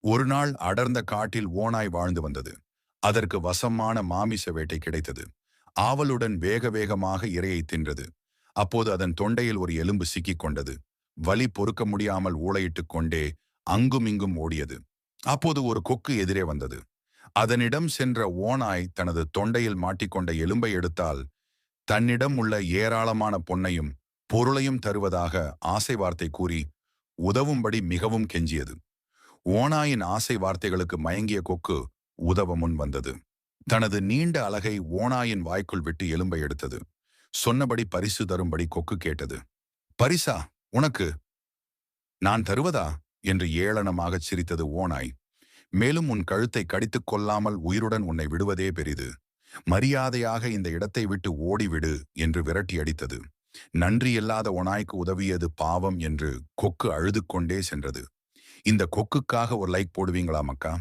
ஒரு நாள் அடர்ந்த காட்டில் ஓநாய் வாழ்ந்து வந்தது. அதற்கு வசமான மாமிச வேட்டை கிடைத்தது. ஆவலுடன் வேக வேகமாக இரையை தின்றது. அப்போது அதன் தொண்டையில் ஒரு எலும்பு சிக்கிக் கொண்டது. வலி பொறுக்க முடியாமல் ஊளையிட்டுக் கொண்டே அங்கும் இங்கும் ஓடியது. அப்போது ஒரு கொக்கு எதிரே வந்தது. அதனிடம் சென்ற ஓநாய் தனது தொண்டையில் மாட்டிக்கொண்ட எலும்பை எடுத்தால் தன்னிடம் உள்ள ஏராளமான பொன்னையும் பொருளையும் தருவதாக ஆசை வார்த்தை கூறி உதவும்படி மிகவும் கெஞ்சியது. ஓநாயின் ஆசை வார்த்தைகளுக்கு மயங்கிய கொக்கு உதவ முன் வந்தது. தனது நீண்ட அலகை ஓநாயின் வாய்க்குள் விட்டு எலும்பை எடுத்தது. சொன்னபடி பரிசு தரும்படி கொக்கு கேட்டது. பரிசா? உனக்கு நான் தருவதா என்று ஏளனமாகச் சிரித்தது ஓநாய். மேலும் உன் கழுத்தை கடித்துக் கொள்ளாமல் உயிருடன் உன்னை விடுவதே பெரிது. மரியாதையாக இந்த இடத்தை விட்டு ஓடிவிடு என்று விரட்டி அடித்தது. நன்றியில்லாத ஓநாய்க்கு உதவியது பாவம் என்று கொக்கு அழுது கொண்டே சென்றது. இந்த கொக்குக்காக ஒரு லைக் போடுவீங்களா மக்கா?